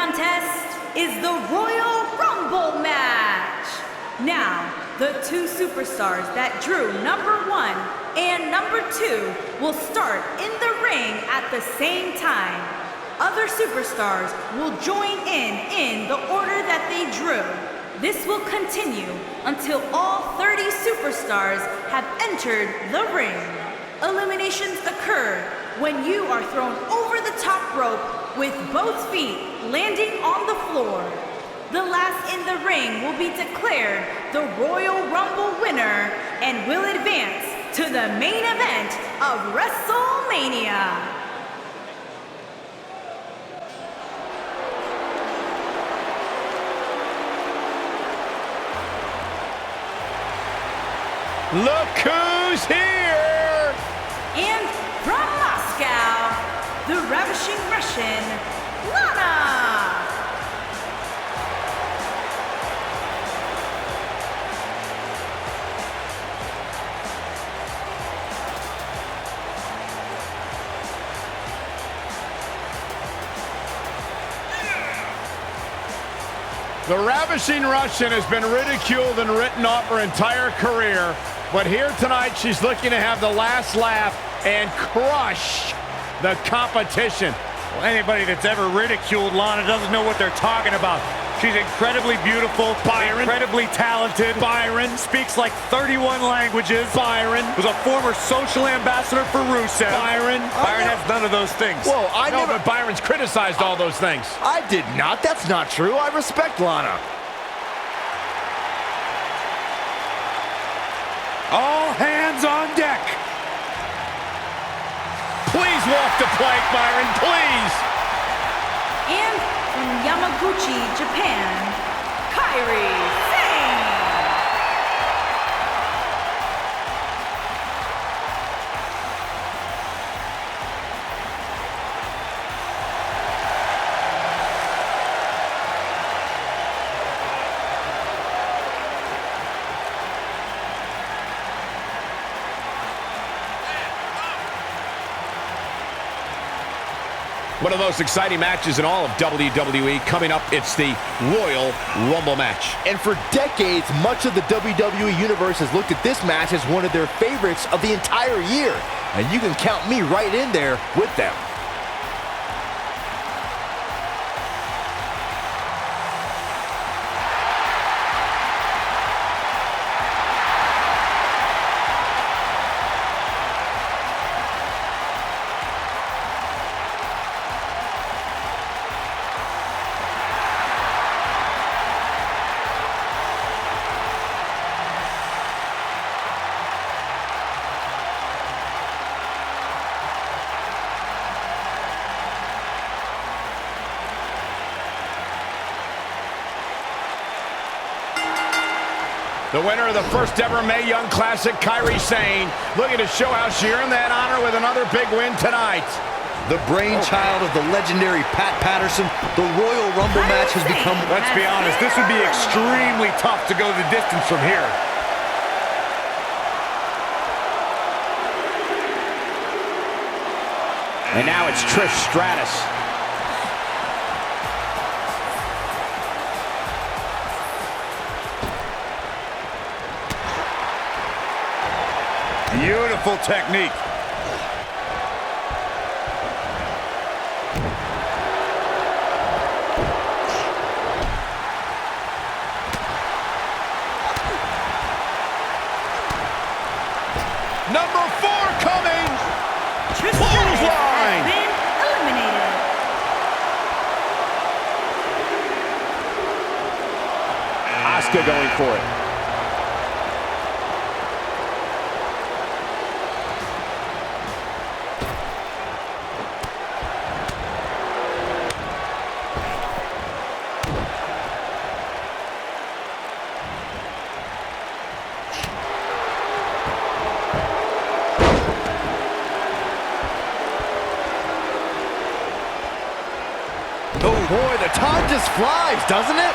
contest is the Royal Rumble match. Now, the two superstars that drew number 1 and number 2 will start in the ring at the same time. Other superstars will join in the order that they drew. This will continue until all 30 superstars have entered the ring. Eliminations occur when you are thrown over the top rope with both feet landing on the floor. The last in the ring will be declared the Royal Rumble winner and will advance to the main event of WrestleMania. Look who's here! And from Moscow, the ravishing Russian, Lana! The ravishing Russian has been ridiculed and written off her entire career, but here tonight she's looking to have the last laugh and crush the competition. Well, anybody that's ever ridiculed Lana doesn't know what they're talking about. She's incredibly beautiful, incredibly talented. Byron Speaks like 31 languages. Byron Was a former social ambassador for Rusev. Byron Byron has none of those things. Whoa, I No, never... but Byron's criticized all those things. I did not. That's not true. I respect Lana. All hands on deck. Please walk the plank, Byron, please. And from Yamaguchi, Japan, Kairi Sane! One of the most exciting matches in all of WWE. Coming up, it's the Royal Rumble match. And for decades, much of the WWE Universe has looked at this match as one of their favorites of the entire year. And you can count me right in there with them. The winner of the first ever Mae Young Classic, Kairi Sane, looking to show how she earned that honor with another big win tonight. The brainchild of the legendary Pat Patterson, the Royal Rumble match has become... Let's be honest, this would be extremely tough to go the distance from here. And now it's Trish Stratus. Beautiful technique. Number 4 coming. Trish Stratus has been eliminated. Asuka going for it. Oh boy, the time just flies, doesn't it?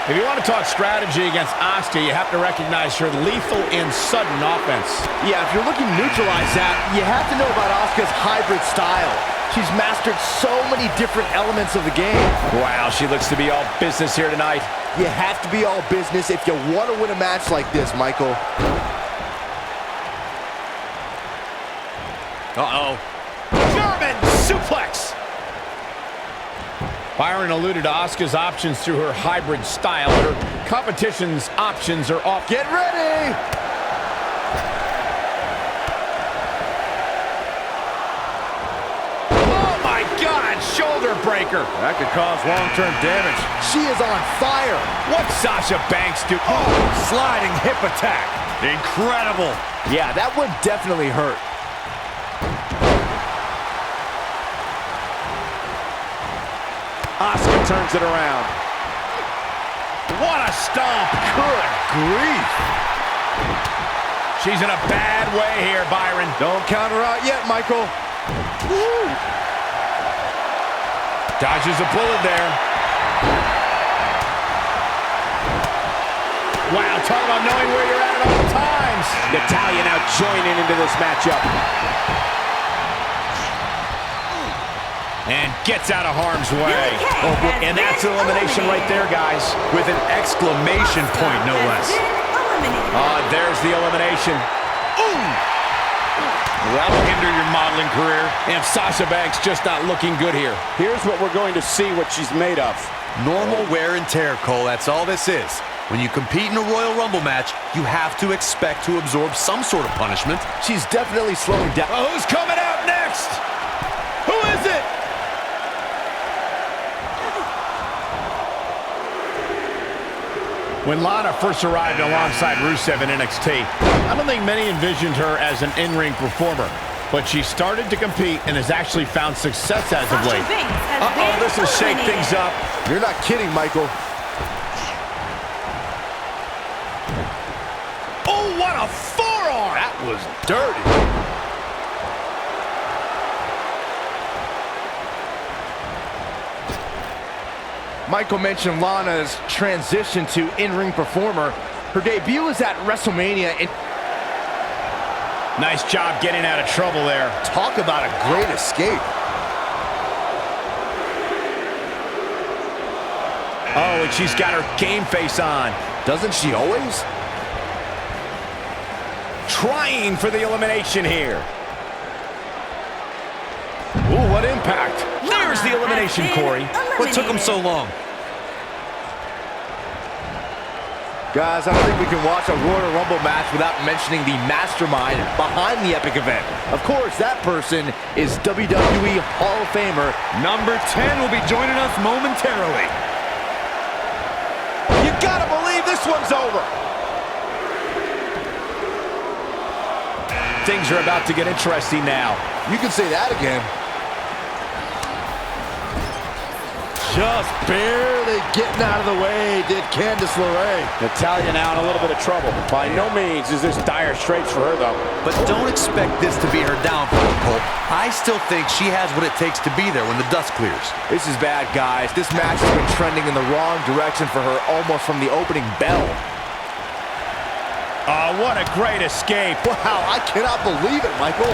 If you want to talk strategy against Asuka, you have to recognize her lethal and sudden offense. Yeah, if you're looking to neutralize that, you have to know about Asuka's hybrid style. She's mastered so many different elements of the game. Wow, she looks to be all business here tonight. You have to be all business if you want to win a match like this, Michael. Uh-oh. German suplex! Byron alluded to Asuka's options through her hybrid style, but her competition's options are off. Get ready! Oh my God, shoulder breaker. That could cause long-term damage. She is on fire. What's Sasha Banks do? Oh, sliding hip attack. Incredible. Yeah, that would definitely hurt. Asuka turns it around. What a stomp. Good grief. She's in a bad way here, Byron. Don't count her out yet, Michael. Woo. Dodges a bullet there. Wow, talk about knowing where you're at all times. Natalya now joining into this matchup. And gets out of harm's way. Oh, and that's an elimination right there, guys. With an exclamation point, no less. There's the elimination. Ooh! That'll hinder your modeling career. And Sasha Banks just not looking good here. Here's what we're going to see what she's made of. Normal wear and tear, Cole. That's all this is. When you compete in a Royal Rumble match, you have to expect to absorb some sort of punishment. She's definitely slowing down. Oh, who's coming out next? Who is it? When Lana first arrived alongside Rusev in NXT, I don't think many envisioned her as an in-ring performer, but she started to compete and has actually found success as of late. Uh-oh, this will shake things up. You're not kidding, Michael. Oh, what a forearm! That was dirty. Michael mentioned Lana's transition to in-ring performer. Her debut was at WrestleMania. And nice job getting out of trouble there. talk about a great escape. Oh, and she's got her game face on. Doesn't she always? Trying for the elimination here. Ooh, what impact. There's the elimination, Corey. What took him so long? Guys, I don't think we can watch a Royal Rumble match without mentioning the mastermind behind the epic event. Of course, that person is WWE Hall of Famer. Number 10 will be joining us momentarily. You gotta believe this one's over. Things are about to get interesting now. You can say that again. Just barely getting out of the way did Candice LeRae. Natalya now in a little bit of trouble. By no means is this dire straits for her, though. But don't expect this to be her downfall, Cole. I still think she has what it takes to be there when the dust clears. This is bad, guys. This match has been trending in the wrong direction for her almost from the opening bell. Oh, what a great escape. Wow, I cannot believe it, Michael.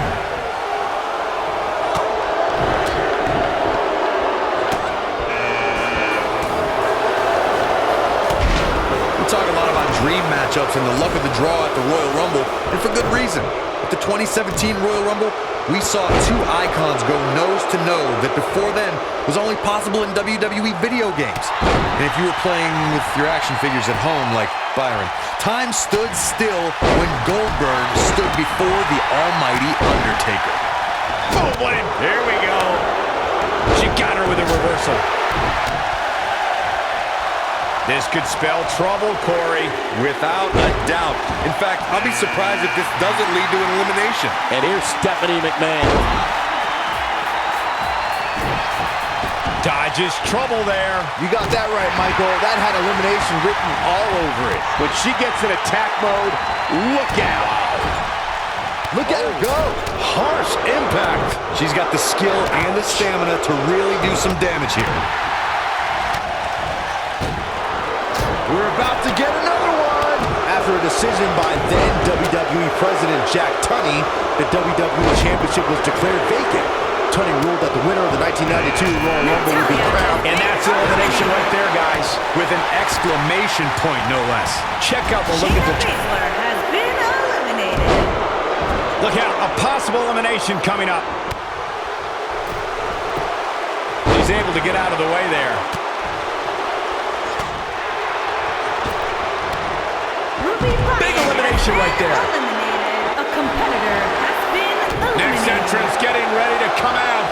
Talk a lot about dream matchups and the luck of the draw at the Royal Rumble, and for good reason. At the 2017 Royal Rumble, we saw two icons go nose to nose that before then was only possible in WWE video games. And if you were playing with your action figures at home like Byron, time stood still when Goldberg stood before the almighty Undertaker. Oh, boy, here we go. She got her with a reversal. This could spell trouble, Corey. Without a doubt. In fact, I'll be surprised if this doesn't lead to an elimination. And here's Stephanie McMahon. Dodges trouble there. You got that right, Michael. That had elimination written all over it. When she gets in attack mode, look out. Look at her go. Harsh impact. She's got the skill and the stamina to really do some damage here. We're about to get another one. After a decision by then WWE President Jack Tunney, the WWE Championship was declared vacant. Tunney ruled that the winner of the 1992 Royal Rumble would be crowned. And that's elimination right there, guys. With an exclamation point, no less. Check out the look at the... Baszler has been eliminated. Look out, a possible elimination coming up. He's able to get out of the way there. Big elimination right there. Eliminated. A competitor has been eliminated. Next entrance getting ready to come out.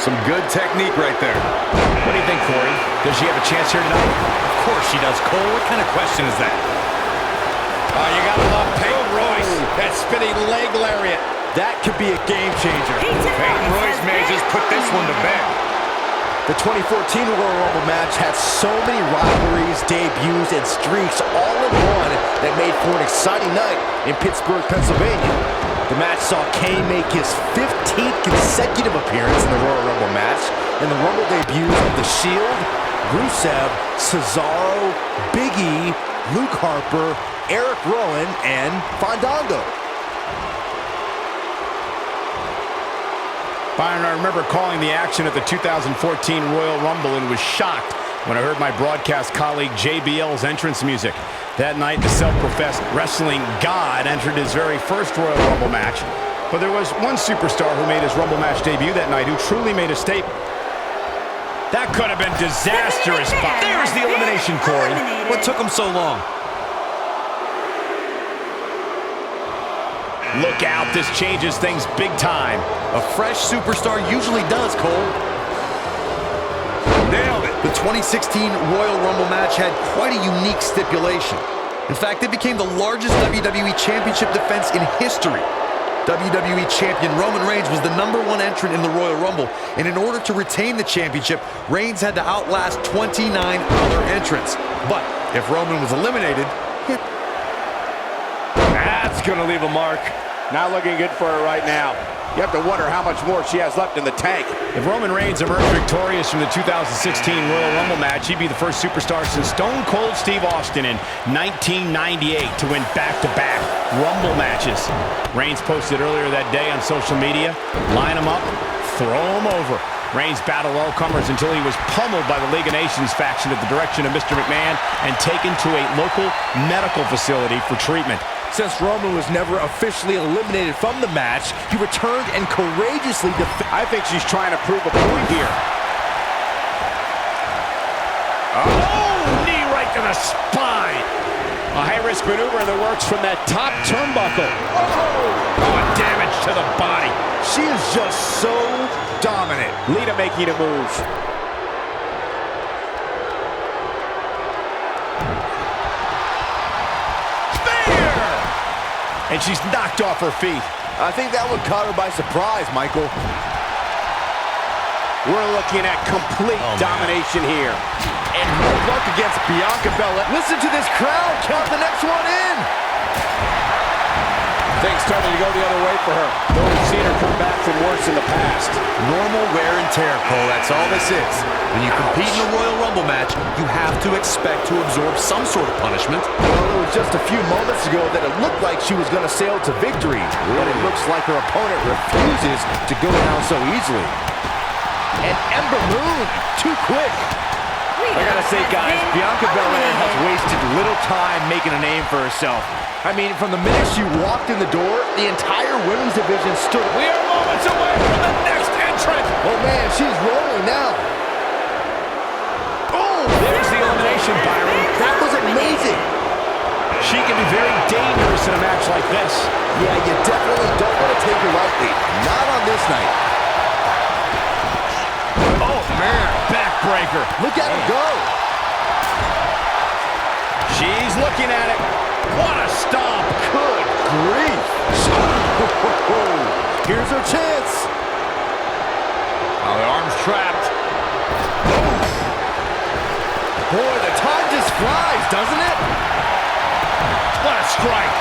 Some good technique right there. What do you think, Corey? Does she have a chance here tonight? Of course she does, Cole. What kind of question is that? Oh, you gotta love Peyton Royce. That spinning leg lariat. That could be a game changer. Peyton Royce may just put this one to bed. The 2014 Royal Rumble match had so many rivalries, debuts, and streaks all in one that made for an exciting night in Pittsburgh, Pennsylvania. The match saw Kane make his 15th consecutive appearance in the Royal Rumble match, and the Rumble debuts of The Shield, Rusev, Cesaro, Big E, Luke Harper, Eric Rowan, and Fandango. Byron, I remember calling the action at the 2014 Royal Rumble and was shocked when I heard my broadcast colleague JBL's entrance music. That night, the self-professed wrestling god entered his very first Royal Rumble match. But there was one superstar who made his Rumble match debut that night who truly made a statement. That could have been disastrous, but there's the elimination, Corey. What took him so long? Look out, this changes things big time. A fresh superstar usually does, Cole. Nailed it. The 2016 Royal Rumble match had quite a unique stipulation. In fact, it became the largest WWE Championship defense in history. WWE Champion Roman Reigns was the #1 entrant in the Royal Rumble, and in order to retain the championship, Reigns had to outlast 29 other entrants. But if Roman was eliminated, That's going to leave a mark. Not looking good for her right now. You have to wonder how much more she has left in the tank. If Roman Reigns emerged victorious from the 2016 Royal Rumble match, he'd be the first superstar since Stone Cold Steve Austin in 1998 to win back-to-back Rumble matches. Reigns posted earlier that day on social media, line him up, throw him over. Reigns battled all comers until he was pummeled by the League of Nations faction at the direction of Mr. McMahon and taken to a local medical facility for treatment. Since Roman was never officially eliminated from the match, he returned and courageously defended. I think she's trying to prove a point here. Oh, knee right to the spine. A high-risk maneuver in the works from that top turnbuckle. Oh, damage to the body. She is just so dominant. Lita making a move. And she's knocked off her feet. I think that one caught her by surprise, Michael. We're looking at complete domination here. And no luck against Bianca Belair. Listen to this crowd count the next one in. Things starting to go the other way for her. Though we've seen her come back from worse in the past. normal wear and tear, Cole. That's all this is. When you compete in a Royal Rumble match, you have to expect to absorb some sort of punishment. Well, it was just a few moments ago that it looked like she was going to sail to victory. But it looks like her opponent refuses to go down so easily. And Ember Moon, too quick. I gotta say, guys, Bianca Belair has wasted little time making a name for herself. I mean, from the minute she walked in the door, the entire women's division stood. We are moments away from the next entrant. Oh, man, she's rolling now. Oh, there's the elimination, Byron. That was amazing. She can be very dangerous in a match like this. Yeah, you definitely don't want to take her lightly. Not on this night. Oh, man, backbreaker. Look at him go. She's looking at it. What a stomp. Good grief. Here's her chance. Oh, the arm's trapped. Boy, the time just flies, doesn't it? What a strike.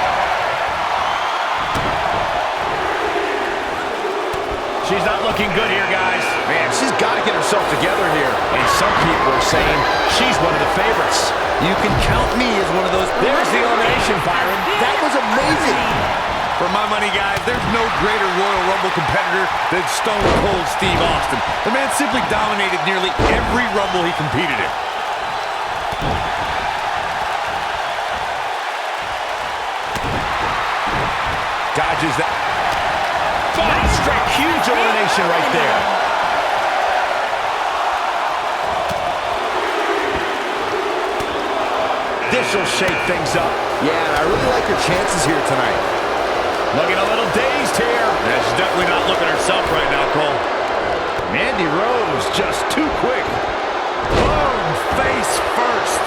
She She's not looking good here, guys. Man, she's got to get herself together here. And some people are saying she's one of the favorites. You can count me as one of those. There's the elimination, Byron. That was amazing. For my money, guys, there's no greater Royal Rumble competitor than Stone Cold Steve Austin. The man simply dominated nearly every Rumble he competed in. Dodges that. Straight, huge elimination right there. This will shake things up. Yeah, and I really like her chances here tonight. Looking a little dazed here. Yeah, she's definitely not looking herself right now, Cole. Mandy Rose just too quick. Boom, face first.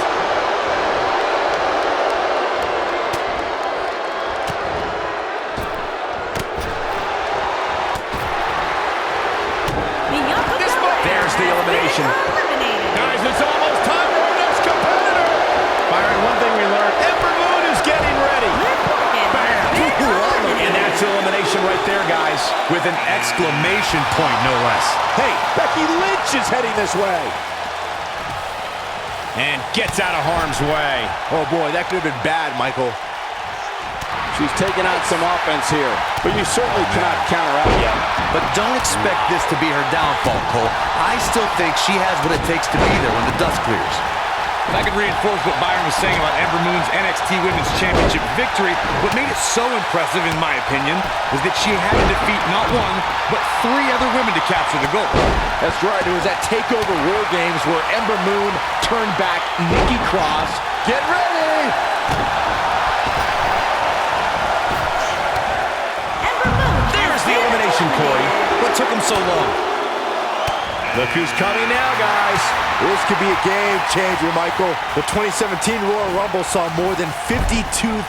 There's the elimination. Guys, it's almost time for our next competitor. Byron, one thing we learned, Ember Moon is getting ready. And that's elimination right there, guys. With an exclamation point, no less. Hey, Becky Lynch is heading this way. And gets out of harm's way. Oh, boy, that could have been bad, Michael. She's taking out some offense here, but you certainly cannot counter out yet. But don't expect this to be her downfall, Cole. I still think she has what it takes to be there when the dust clears. If I could reinforce what Byron was saying about Ember Moon's NXT Women's Championship victory, what made it so impressive, in my opinion, was that she had to defeat not one, but 3 other women to capture the gold. That's right. It was at TakeOver War Games where Ember Moon turned back Nikki Cross. Get ready! There's the elimination, Corey. What took him so long? Look who's coming now, guys. This could be a game changer, Michael. The 2017 Royal Rumble saw more than 52,000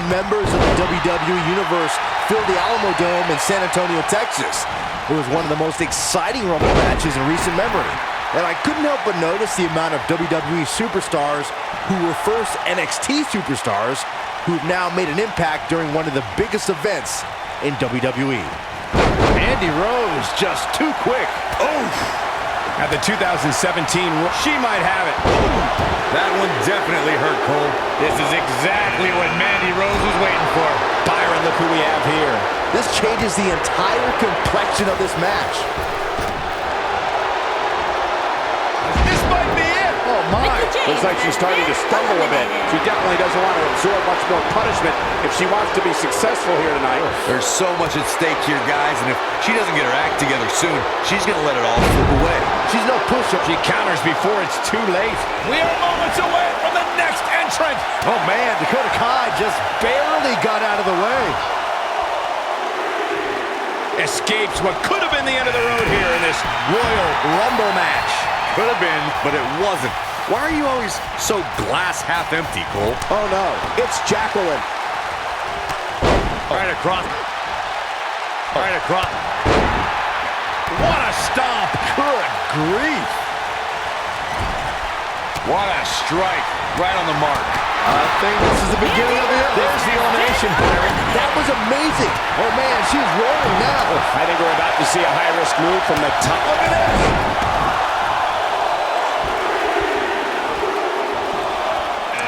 members of the WWE Universe fill the Alamo Dome in San Antonio, Texas. It was one of the most exciting Rumble matches in recent memory. And I couldn't help but notice the amount of WWE superstars who were first NXT superstars who've now made an impact during one of the biggest events in WWE. Mandy Rose just too quick. Oof. At the 2017, she might have it. Ooh. That one definitely hurt, Cole. This is exactly what Mandy Rose was waiting for. Byron, look who we have here. This changes the entire complexion of this match. This might be it. Oh my. Looks like she's starting to stumble a bit. She definitely doesn't want to absorb much more punishment if she wants to be successful here tonight. There's so much at stake here, guys, and if she doesn't get her act together soon, she's going to let it all slip away. She's no pusher. She counters before it's too late. We are moments away from the next entrant. Oh man, Dakota Kai just barely got out of the way. Escapes what could have been the end of the road here in this Royal Rumble match. Could have been, but it wasn't. Why are you always so glass half empty, Cole? Oh no, it's Jacqueline. Right across. Right across. What a stomp. Good grief. What a strike. Right on the mark. I think this is the beginning of the end. There's the elimination, Byron. That was amazing. Oh man, she's rolling now. I think we're about to see a high-risk move from the top. Look at this.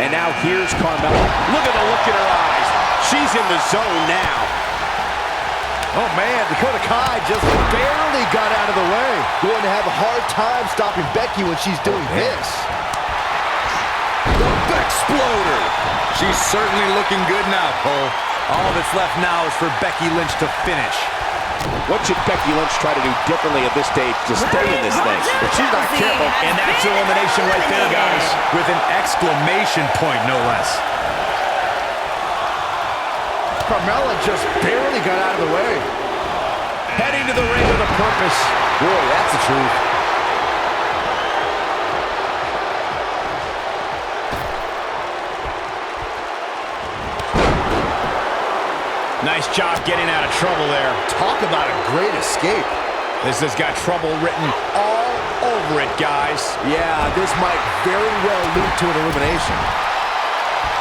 And now here's Carmella. Look at the look in her eyes. She's in the zone now. Oh man, Dakota Kai just barely got out of the way. Going to have a hard time stopping Becky when she's doing this. The Bexploder. She's certainly looking good now, Cole. All that's left now is for Becky Lynch to finish. What should Becky Lynch try to do differently at this stage to stay in this thing? If she's not careful, And that's elimination right there, guys. With an exclamation point, no less. Carmella just barely got out of the way. Heading to the ring with a purpose. Boy, that's the truth. Nice job getting out of trouble there. Talk about a great escape. This has got trouble written all over it, guys. Yeah, this might very well lead to an elimination.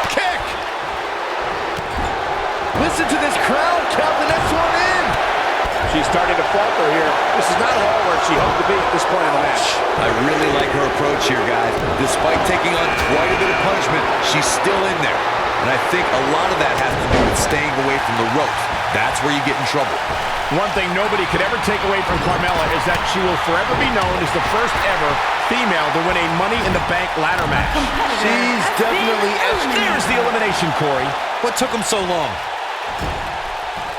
Kick! Listen to this crowd count the next one in. She's starting to falter here. This is not all where she hoped to be at this point in the match. I really like her approach here, guys. Despite taking on quite a bit of punishment, she's still in there. And I think a lot of that has to do with staying away from the ropes. That's where you get in trouble. One thing nobody could ever take away from Carmella is that she will forever be known as the first ever female to win a Money in the Bank ladder match. She's definitely... There's the elimination, Corey. What took them so long?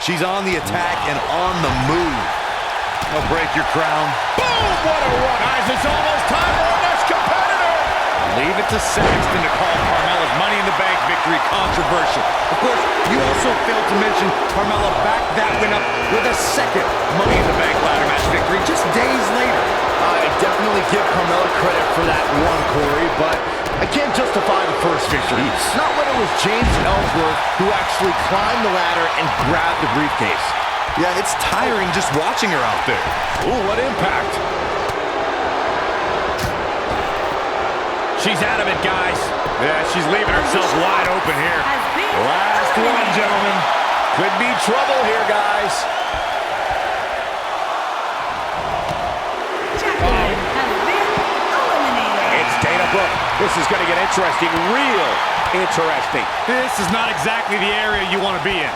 She's on the attack and on the move. I'll break your crown. Boom! What a run! Guys, it's almost time for our next competitor! Leave it to Saxton to call Carmella's Money in the Bank victory controversial. Of course, you also failed to mention Carmella backed that win up with a second Money in the Bank ladder match victory just days later. I definitely give Carmella credit for that one, Corey, but I can't justify the first victory. Not when it was James Ellsworth who actually climbed the ladder and grabbed the briefcase. Yeah, it's tiring just watching her out there. Ooh, what impact. She's out of it, guys. Yeah, she's leaving herself wide open here. Last one, gentlemen. Could be trouble here, guys. It's Dana Brooke. This is going to get interesting, real interesting. This is not exactly the area you want to be in.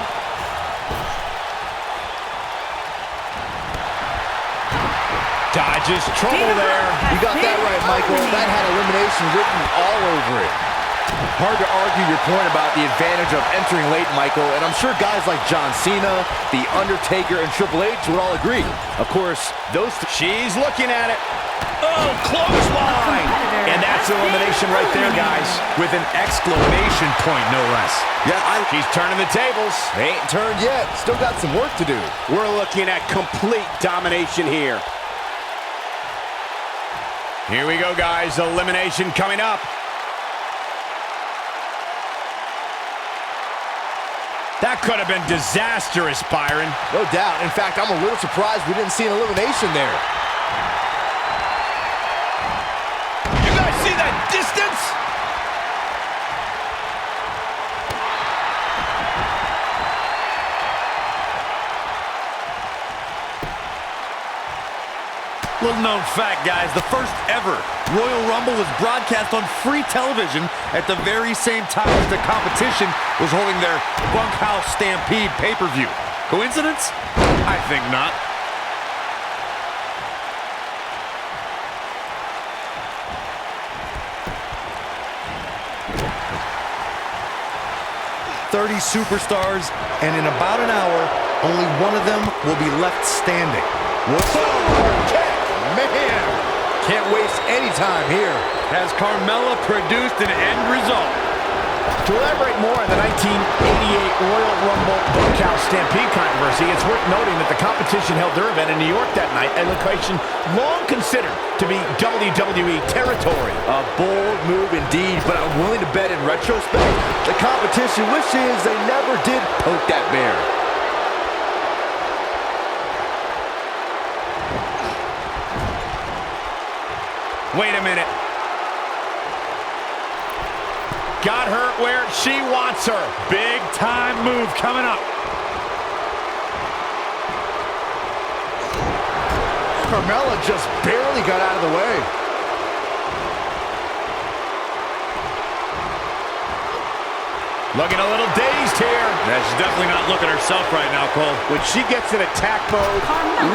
Dodges trouble there. You got that right, Michael. That had elimination written all over it. Hard to argue your point about the advantage of entering late, Michael, and I'm sure guys like John Cena, The Undertaker, and Triple H would all agree. Of course, those... She's looking at it. Oh, clothesline! And that's elimination right there, guys. With an exclamation point, no less. Yeah, she's turning the tables. They ain't turned yet. Still got some work to do. We're looking at complete domination here. Here we go, guys. Elimination coming up. That could have been disastrous, Byron. No doubt. In fact, I'm a little surprised we didn't see an elimination there. You guys see that distance? Little known fact, guys, the first ever Royal Rumble was broadcast on free television at the very same time as the competition was holding their Bunkhouse Stampede pay-per-view. Coincidence? I think not. "30 superstars, and in about an hour, only one of them will be left standing." What's up? Man, can't waste any time here. Has Carmella produced an end result? To elaborate more on the 1988 Royal Rumble Bunkhouse Stampede controversy, it's worth noting that the competition held their event in New York that night, a location long considered to be WWE territory. A bold move indeed, but I'm willing to bet in retrospect, the competition wishes they never did poke that bear. Wait a minute. Got her where she wants her. Big time move coming up. Carmella just barely got out of the way. Looking a little dazed here. Yeah, she's definitely not looking herself right now, Cole. When she gets in attack mode,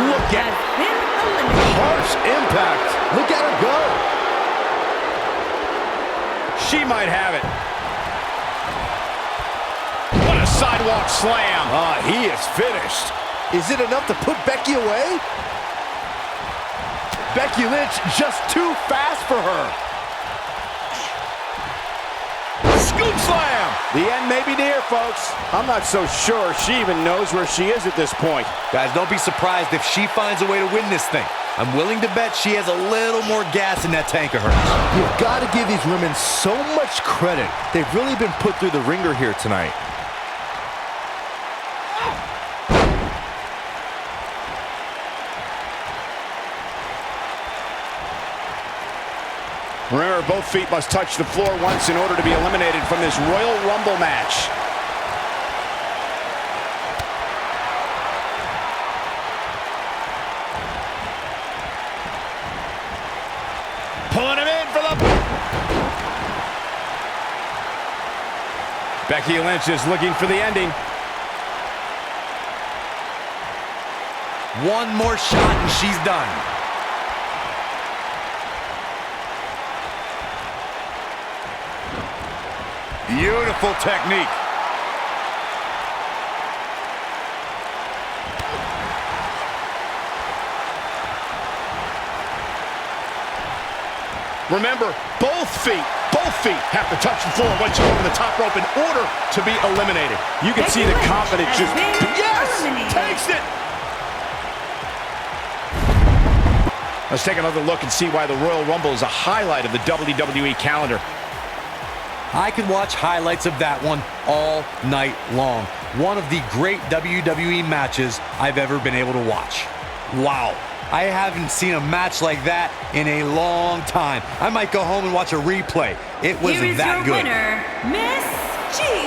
look at Harsh impact. Look at her go. She might have it. What a sidewalk slam. He is finished. Is it enough to put Becky away? Becky Lynch just too fast for her. Scoop slam. the end may be near, folks. I'm not so sure she even knows where she is at this point. Guys, don't be surprised if she finds a way to win this thing. I'm willing to bet she has a little more gas in that tank of hers. You've got to give these women so much credit. They've really been put through the ringer here tonight. Remember, both feet must touch the floor once in order to be eliminated from this Royal Rumble match. Becky Lynch is looking for the ending. One more shot and she's done. Beautiful technique. Remember, both feet have to touch the floor once you go over the top rope in order to be eliminated. You can see the confidence just, yes, takes it. Let's take another look and see why the Royal Rumble is a highlight of the WWE calendar. I could watch highlights of that one all night long. One of the great WWE matches I've ever been able to watch. Wow. I haven't seen a match like that in a long time. I might go home and watch a replay. It was Here is that your good. winner, Miss G.